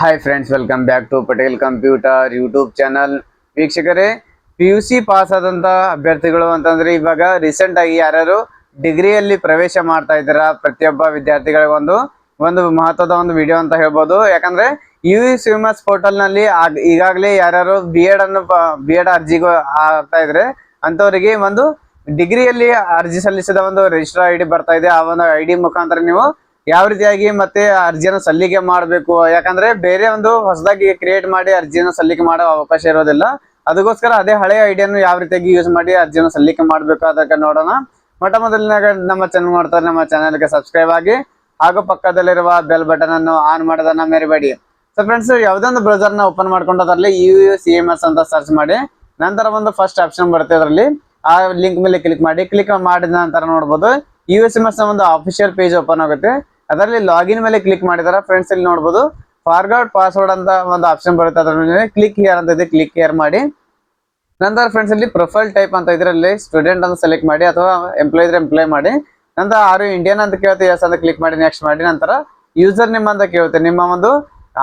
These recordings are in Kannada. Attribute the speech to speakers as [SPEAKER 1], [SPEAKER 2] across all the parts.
[SPEAKER 1] Hi friends, welcome back to Patel computer YouTube channel. ವೀಕ್ಷಕರೇ, PUC ಪಾಸ್ ಆದಂತ ಅಭ್ಯರ್ಥಿಗಳು ಅಂತಂದ್ರೆ ಇವಾಗ ರೀಸೆಂಟ್ ಆಗಿ ಯಾರ್ಯಾರು ಡಿಗ್ರಿಯಲ್ಲಿ ಪ್ರವೇಶ ಮಾಡ್ತಾ ಇದ್ದೀರಾ ಪ್ರತಿಯೊಬ್ಬ ವಿದ್ಯಾರ್ಥಿಗಳಿಗೆ ಒಂದು ಮಹತ್ವದ ಒಂದು ವಿಡಿಯೋ ಅಂತ ಹೇಳ್ಬೋದು. ಯಾಕಂದ್ರೆ UUCMS ಪೋರ್ಟಲ್ ನಲ್ಲಿ ಈಗಾಗಲೇ ಯಾರ್ಯಾರು ಬಿ ಎಡ್ ಅರ್ಜಿಗೂ ಆಗ್ತಾ ಇದ್ರೆ ಅಂತವರಿಗೆ ಒಂದು ಡಿಗ್ರಿಯಲ್ಲಿ ಅರ್ಜಿ ಸಲ್ಲಿಸಿದ ಒಂದು ರಿಜಿಸ್ಟರ್ ID ಬರ್ತಾ ಇದೆ. ಆ ಒಂದು ID ಮುಖಾಂತರ ನೀವು ಯಾವ ರೀತಿಯಾಗಿ ಮತ್ತೆ ಅರ್ಜಿಯನ್ನು ಸಲ್ಲಿಕೆ ಮಾಡಬೇಕು, ಯಾಕಂದ್ರೆ ಬೇರೆ ಒಂದು ಹೊಸದಾಗಿ ಕ್ರಿಯೇಟ್ ಮಾಡಿ ಅರ್ಜಿಯನ್ನು ಸಲ್ಲಿಕೆ ಮಾಡೋ ಅವಕಾಶ ಇರೋದಿಲ್ಲ. ಅದಕ್ಕೋಸ್ಕರ ಅದೇ ಹಳೆ ಐಡಿಯನ್ನು ಯಾವ ರೀತಿಯಾಗಿ ಯೂಸ್ ಮಾಡಿ ಅರ್ಜಿಯನ್ನು ಸಲ್ಲಿಕೆ ಮಾಡಬೇಕು ಅದಕ್ಕೆ ನೋಡೋಣ. ಮೊದಲನೇಗೆ ನಮ್ಮ ಚಾನಲ್ ಮಾಡ್ತಾರೆ, ನಮ್ಮ ಚಾನಲ್ಗೆ ಸಬ್ಸ್ಕ್ರೈಬ್ ಆಗಿ ಹಾಗೂ ಪಕ್ಕದಲ್ಲಿರುವ ಬೆಲ್ ಬಟನ್ ಅನ್ನು ಆನ್ ಮಾಡೋದನ್ನ ಮರಿಬೇಡಿ. ಸೊ ಫ್ರೆಂಡ್ಸ್, ಯಾವುದೊಂದು ಬ್ರೌಸರ್ ನ ಓಪನ್ ಮಾಡ್ಕೊಂಡು ಅದರಲ್ಲಿ UUCMS ಅಂತ ಸರ್ಚ್ ಮಾಡಿ ನಂತರ ಒಂದು ಫಸ್ಟ್ ಆಪ್ಷನ್ ಬರುತ್ತೆ. ಅದರಲ್ಲಿ ಆ ಲಿಂಕ್ ಮೇಲೆ ಕ್ಲಿಕ್ ಮಾಡಿದ ನಂತರ ನೋಡಬಹುದು UUCMS ನ ಒಂದು ಅಫಿಷಿಯಲ್ ಪೇಜ್ ಓಪನ್ ಆಗುತ್ತೆ. ಅದರಲ್ಲಿ ಲಾಗಿನ್ ಮೇಲೆ ಕ್ಲಿಕ್ ಮಾಡಿದಾರೆ ಫ್ರೆಂಡ್ಸ್. ಇಲ್ಲಿ ನೋಡಬಹುದು ಫಾರ್ವರ್ಡ್ ಪಾಸ್ವರ್ಡ್ ಅಂತ ಒಂದು ಆಪ್ಷನ್ ಬರುತ್ತೆ. ಅದರ ಮೇಲೆ ಕ್ಲಿಕ್ ಹಿಯರ್ ಅಂತ ಇದೆ, ಕ್ಲಿಕ್ ಹಿಯರ್ ಮಾಡಿ ನಂತರ ಫ್ರೆಂಡ್ಸ್ ಇಲ್ಲಿ ಪ್ರೊಫೈಲ್ ಟೈಪ್ ಅಂತ ಇದರಲ್ಲಿ ಸ್ಟೂಡೆಂಟ್ ಅಂತ ಸೆಲೆಕ್ಟ್ ಮಾಡಿ ಅಥವಾ ಎಂಪ್ಲಾಯ್ ಇದ್ರೆ ಎಂಪ್ಲಾಯ್ ಮಾಡಿ. ನಂತರ ಆರು ಇಂಡಿಯನ್ ಅಂತ ಕೇಳುತ್ತೆ, ಎಸ್ ಅಂತ ಕ್ಲಿಕ್ ಮಾಡಿ ನೆಕ್ಸ್ಟ್ ಮಾಡಿ. ನಂತರ ಯೂಸರ್ ನೇಮ್ ಅಂತ ಕೇಳುತ್ತೆ, ನಿಮ್ಮ ಒಂದು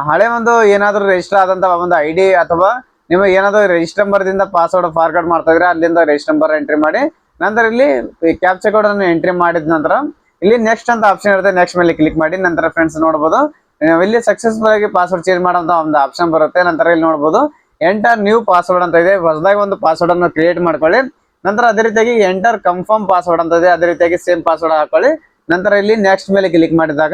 [SPEAKER 1] ಹಳೆ ಒಂದು ಏನಾದರೂ ರಿಜಿಸ್ಟರ್ ಆದಂತ ಒಂದು ID ಅಥವಾ ನಿಮ್ಮ ಏನಾದರೂ ರಿಜಿಸ್ಟರ್ ನಂಬರ್ದಿಂದ ಪಾಸ್ವರ್ಡ್ ಫಾರ್ವರ್ಡ್ ಮಾಡ್ತಾ ಇದ್ರೆ ಅಲ್ಲಿಂದ ರಿಜಿಸ್ಟರ್ ನಂಬರ್ ಎಂಟ್ರಿ ಮಾಡಿ. ನಂತರ ಇಲ್ಲಿ ಕ್ಯಾಪ್ಚಾ ಕೋಡ್ ಅನ್ನು ಎಂಟ್ರಿ ಮಾಡಿದ ನಂತರ ಇಲ್ಲಿ ನೆಕ್ಸ್ಟ್ ಅಂತ ಆಪ್ಷನ್ ಇರುತ್ತೆ, ನೆಕ್ಸ್ಟ್ ಮೇಲೆ ಕ್ಲಿಕ್ ಮಾಡಿ. ನಂತರ ಫ್ರೆಂಡ್ಸ್ ನೋಡಬಹುದು ಇಲ್ಲಿ ಸಕ್ಸಸ್ಫುಲ್ ಆಗಿ ಪಾಸ್ವರ್ಡ್ ಚೇಂಜ್ ಮಾಡುವಂತ ಒಂದು ಆಪ್ಷನ್ ಬರುತ್ತೆ. ನಂತರ ಇಲ್ಲಿ ನೋಡಬಹುದು ಎಂಟರ್ ನ್ಯೂ ಪಾಸ್ವರ್ಡ್ ಅಂತ ಇದೆ, ಹೊಸದಾಗಿ ಒಂದು ಪಾಸ್ವರ್ಡ್ ಅನ್ನು ಕ್ರಿಯೇಟ್ ಮಾಡ್ಕೊಳ್ಳಿ. ನಂತರ ಅದೇ ರೀತಿಯಾಗಿ ಎಂಟರ್ ಕನ್ಫರ್ಮ್ ಪಾಸ್ವರ್ಡ್ ಅಂತ ಇದೆ, ಅದೇ ರೀತಿಯಾಗಿ ಸೇಮ್ ಪಾಸ್ವರ್ಡ್ ಹಾಕೊಳ್ಳಿ. ನಂತರ ಇಲ್ಲಿ ನೆಕ್ಸ್ಟ್ ಮೇಲೆ ಕ್ಲಿಕ್ ಮಾಡಿದಾಗ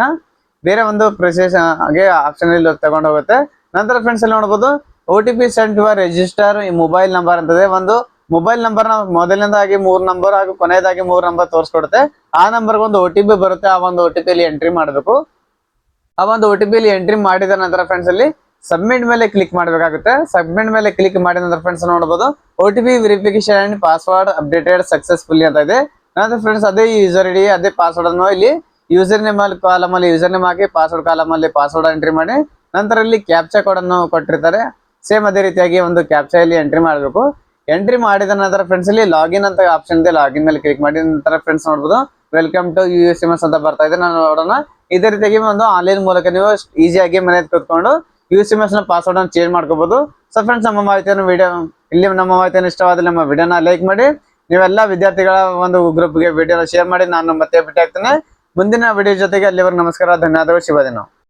[SPEAKER 1] ಬೇರೆ ಒಂದು ಪ್ರೊಸೆಸ್ ಆಗಿ ಆಪ್ಷನ್ ಇಲ್ಲಿ ತಗೊಂಡು ಹೋಗುತ್ತೆ. ನಂತರ ಫ್ರೆಂಡ್ಸ್ ಇಲ್ಲಿ ನೋಡಬಹುದು OTP sent your register mobile number ಅಂತದೆ. ಒಂದು ಮೊಬೈಲ್ ನಂಬರ್ ನ ಮೊದಲನೇದಾಗಿ 3 ನಂಬರ್ ಹಾಗೂ ಕೊನೆಯದಾಗಿ 3 ನಂಬರ್ ತೋರಿಸ್ಕೊಡುತ್ತೆ. ಆ ನಂಬರ್ ಒಂದು OTP ಬರುತ್ತೆ, ಆ ಒಂದು OTP ಅಲ್ಲಿ ಎಂಟ್ರಿ ಮಾಡಬೇಕು. ಆ ಒಂದು OTP ಅಲ್ಲಿ ಎಂಟ್ರಿ ಮಾಡಿದ ನಂತರ ಫ್ರೆಂಡ್ಸ್ ಅಲ್ಲಿ ಸಬ್ಮಿಟ್ ಮೇಲೆ ಕ್ಲಿಕ್ ಮಾಡಬೇಕಾಗುತ್ತೆ. ಸಬ್ಮಿಟ್ ಮೇಲೆ ಕ್ಲಿಕ್ ಮಾಡಿದ ನಂತರ ಫ್ರೆಂಡ್ಸ್ ನೋಡಬಹುದು OTP verification and password updated successfully ಅಂತ ಇದೆ. ನಂತರ ಫ್ರೆಂಡ್ಸ್ ಅದೇ ಯೂಸರ್ ID ಅದೇ ಪಾಸ್ವರ್ಡ್ ಅನ್ನು ಇಲ್ಲಿ ಯೂಸರ್ ನೇಮ್ ಕಾಲಮ್ ಅಲ್ಲಿ ಯೂಸರ್ ನೇಮ್ ಹಾಕಿ ಪಾಸ್ವರ್ಡ್ ಕಾಲಮ್ ಅಲ್ಲಿ ಪಾಸ್ವರ್ಡ್ ಎಂಟ್ರಿ ಮಾಡಿ. ನಂತರ ಇಲ್ಲಿ ಕ್ಯಾಪ್ಚಾ ಕೋಡ್ ಅನ್ನು ಕೊಟ್ಟಿರ್ತಾರೆ, ಸೇಮ್ ಅದೇ ರೀತಿಯಾಗಿ ಒಂದು ಕ್ಯಾಪ್ಚಾ ಇಲ್ಲಿ ಎಂಟ್ರಿ ಮಾಡಬೇಕು. ಎಂಟ್ರಿ ಮಾಡಿದ ನಂತರ ಫ್ರೆಂಡ್ಸ್ ಇಲ್ಲಿ ಲಾಗಿನ್ ಅಂತ ಆಪ್ಷನ್ ಇದೆ, ಲಾಗಿನ್ ಮೇಲೆ ಕ್ಲಿಕ್ ಮಾಡಿ. ನಂತರ ಫ್ರೆಂಡ್ಸ್ ನೋಡಬಹುದು ವೆಲ್ಕಮ್ ಟು UUCMS ಅಂತ ಬರ್ತಾ ಇದೆ. ನಾನು ನೋಡೋಣ ಇದೇ ರೀತಿಯಾಗಿ ಒಂದು ಆನ್ಲೈನ್ ಮೂಲಕ ನೀವು ಈಸಿಯಾಗಿ ಮನೆಯಲ್ಲಿ ಕೂತ್ಕೊಂಡು UUCMS ನ ಪಾಸ್ವರ್ಡ್ ಅನ್ನು ಚೇಂಜ್ ಮಾಡ್ಕೋಬಹುದು. ಸೊ ಫ್ರೆಂಡ್ಸ್, ನಮ್ಮ ಮಾಹಿತಿಯನ್ನು ಇಷ್ಟವಾದಲ್ಲಿ ನಮ್ಮ ವಿಡಿಯೋನ ಲೈಕ್ ಮಾಡಿ. ನೀವೆಲ್ಲ ವಿದ್ಯಾರ್ಥಿಗಳ ಒಂದು ಗ್ರೂಪ್ಗೆ ವಿಡಿಯೋನ ಶೇರ್ ಮಾಡಿ. ನಾನು ಮತ್ತೆ ಭೇಟಿ ಆಗ್ತೇನೆ ಮುಂದಿನ ವಿಡಿಯೋ ಜೊತೆಗೆ. ಅಲ್ಲಿವರೆಗೂ ನಮಸ್ಕಾರ, ಧನ್ಯವಾದಗಳು, ಶುಭ ದಿನ.